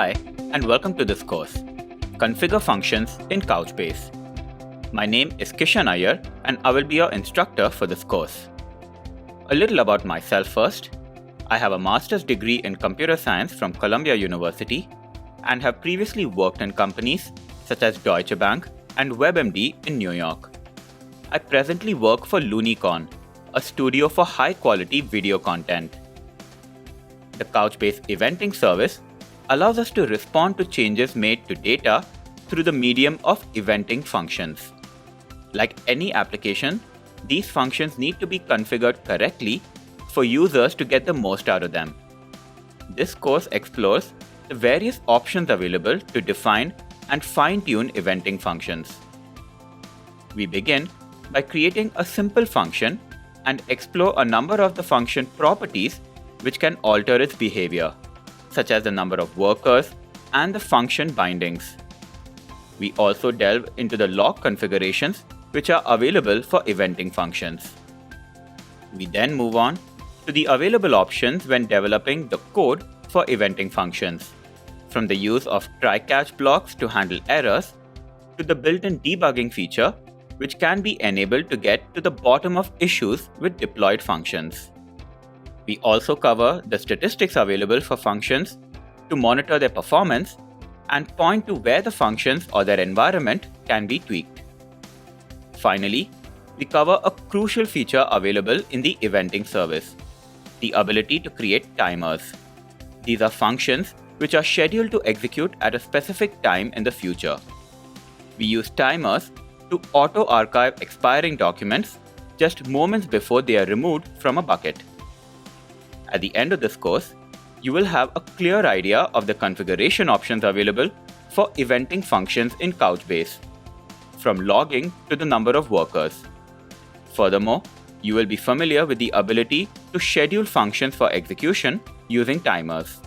Hi, and welcome to this course, Configure Functions in Couchbase. My name is Kishan Iyer, and I will be your instructor for this course. A little about myself first. I have a master's degree in computer science from Columbia University and have previously worked in companies such as Deutsche Bank and WebMD in New York. I presently work for Looneycon, a studio for high-quality video content. The Couchbase eventing service allows us to respond to changes made to data through the medium of eventing functions. Like any application, these functions need to be configured correctly for users to get the most out of them. This course explores the various options available to define and fine-tune eventing functions. We begin by creating a simple function and explore a number of the function properties which can alter its behavior, such as the number of workers and the function bindings. We also delve into the log configurations which are available for eventing functions. We then move on to the available options when developing the code for eventing functions, from the use of try-catch blocks to handle errors, to the built-in debugging feature which can be enabled to get to the bottom of issues with deployed functions. We also cover the statistics available for functions to monitor their performance and point to where the functions or their environment can be tweaked. Finally, we cover a crucial feature available in the eventing service, the ability to create timers. These are functions which are scheduled to execute at a specific time in the future. We use timers to auto-archive expiring documents just moments before they are removed from a bucket. At the end of this course, you will have a clear idea of the configuration options available for eventing functions in Couchbase, from logging to the number of workers. Furthermore, you will be familiar with the ability to schedule functions for execution using timers.